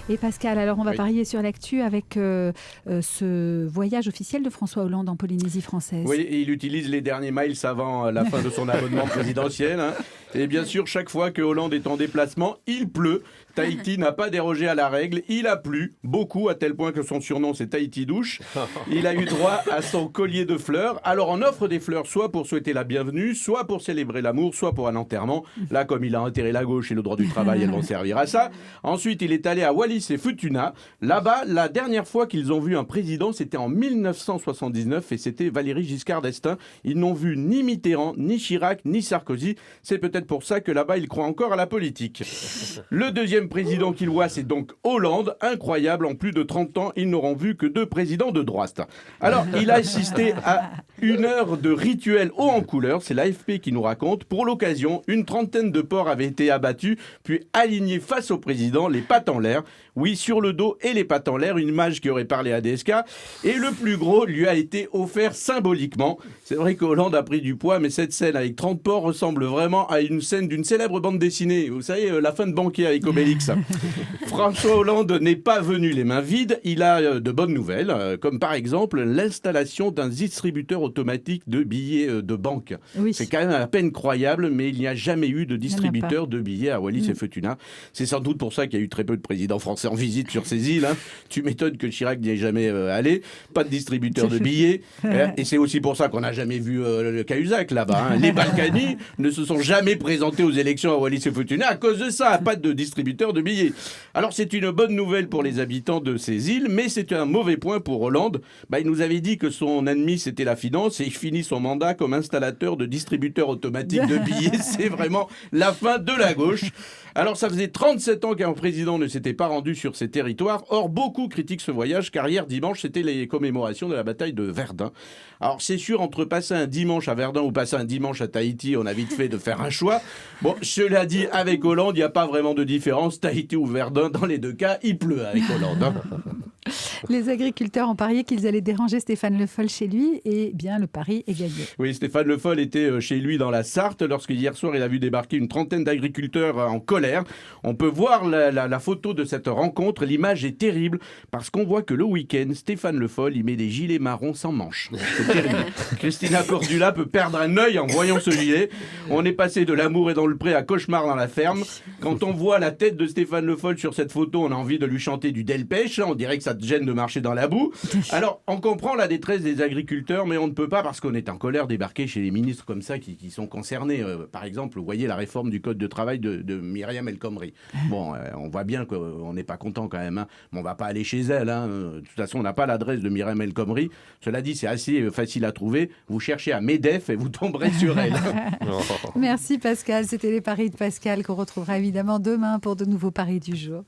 Et Pascal, alors on va parier sur l'actu avec ce voyage officiel de François Hollande en Polynésie française. Oui, et il utilise les derniers miles avant la fin de son abonnement présidentiel. Et bien sûr, chaque fois que Hollande est en déplacement, il pleut. Tahiti n'a pas dérogé à la règle. Il a plu, beaucoup, à tel point que son surnom c'est Tahiti Douche. Il a eu droit à son collier de fleurs. Alors on offre des fleurs soit pour souhaiter la bienvenue, soit pour célébrer l'amour, soit pour un enterrement. Là, comme il a enterré la gauche et le droit du travail, elles vont servir à ça. Ensuite, il est allé à Wallis et Futuna. Là-bas, la dernière fois qu'ils ont vu un président, c'était en 1979 et c'était Valéry Giscard d'Estaing. Ils n'ont vu ni Mitterrand, ni Chirac, ni Sarkozy. C'est peut-être pour ça que là-bas, ils croient encore à la politique. Le deuxième président qu'il voit, c'est donc Hollande. Incroyable, en plus de 30 ans, ils n'auront vu que 2 présidents de droite. Alors, il a assisté à 1 heure de rituel haut en couleur, c'est l'AFP qui nous raconte. Pour l'occasion, une trentaine de porcs avaient été abattus, puis alignés face au président, les pattes en l'air. Oui, sur le dos et les pattes en l'air, une image qui aurait parlé à DSK. Et le plus gros lui a été offert symboliquement. C'est vrai que Hollande a pris du poids, mais cette scène avec 30 porcs ressemble vraiment à une scène d'une célèbre bande dessinée. Vous savez, La fin de banquier avec Obélix. François Hollande n'est pas venu les mains vides. Il a de bonnes nouvelles, comme par exemple l'installation d'un distributeur automatique de billets de banque. Oui. C'est quand même à peine croyable, mais il n'y a jamais eu de distributeur de billets à Wallis et Futuna. C'est sans doute pour ça qu'il y a eu très peu de présidents français en visite sur ces îles. Tu m'étonnes que Chirac n'y ait jamais allé. Pas de distributeur de billets. Et c'est aussi pour ça qu'on n'a jamais vu le Cahuzac là-bas. Les Balkany ne se sont jamais présentés aux élections à Wallis et Futuna à cause de ça. Pas de distributeur de billets. Alors c'est une bonne nouvelle pour les habitants de ces îles, mais c'est un mauvais point pour Hollande. Il nous avait dit que son ennemi c'était la finance et il finit son mandat comme installateur de distributeurs automatiques de billets. C'est vraiment la fin de la gauche. Alors ça faisait 37 ans qu'un président ne s'était pas rendu sur ces territoires. Or, beaucoup critiquent ce voyage car hier dimanche, c'était les commémorations de la bataille de Verdun. Alors c'est sûr, entre passer un dimanche à Verdun ou passer un dimanche à Tahiti, on a vite fait de faire un choix. Bon, cela dit, avec Hollande, il n'y a pas vraiment de différence. Tahiti ou Verdun, dans les deux cas, il pleut avec Hollande. Les agriculteurs ont parié qu'ils allaient déranger Stéphane Le Foll chez lui et bien le pari est gagné. Oui, Stéphane Le Foll était chez lui dans la Sarthe lorsque hier soir il a vu débarquer une trentaine d'agriculteurs en colère. On peut voir la photo de cette rencontre, l'image est terrible parce qu'on voit que le week-end, Stéphane Le Foll il met des gilets marrons sans manches. C'est terrible. Christina Cordula peut perdre un œil en voyant ce gilet. On est passé de l'amour et dans le pré à cauchemar dans la ferme. Quand on voit la tête de Stéphane Le Foll sur cette photo, on a envie de lui chanter du Delpech. On dirait que ça te gêne de marcher dans la boue. Alors, on comprend la détresse des agriculteurs, mais on ne peut pas, parce qu'on est en colère, débarquer chez les ministres comme ça qui sont concernés. Par exemple, vous voyez la réforme du Code de travail de Myriam El Khomri. Bon, on voit bien qu'on n'est pas content quand même, mais on ne va pas aller chez elle. De toute façon, on n'a pas l'adresse de Myriam El Khomri. Cela dit, c'est assez facile à trouver. Vous cherchez à MEDEF et vous tomberez sur elle. Merci Pascal, c'était les paris de Pascal qu'on retrouvera évidemment demain pour de nouveaux paris du jour.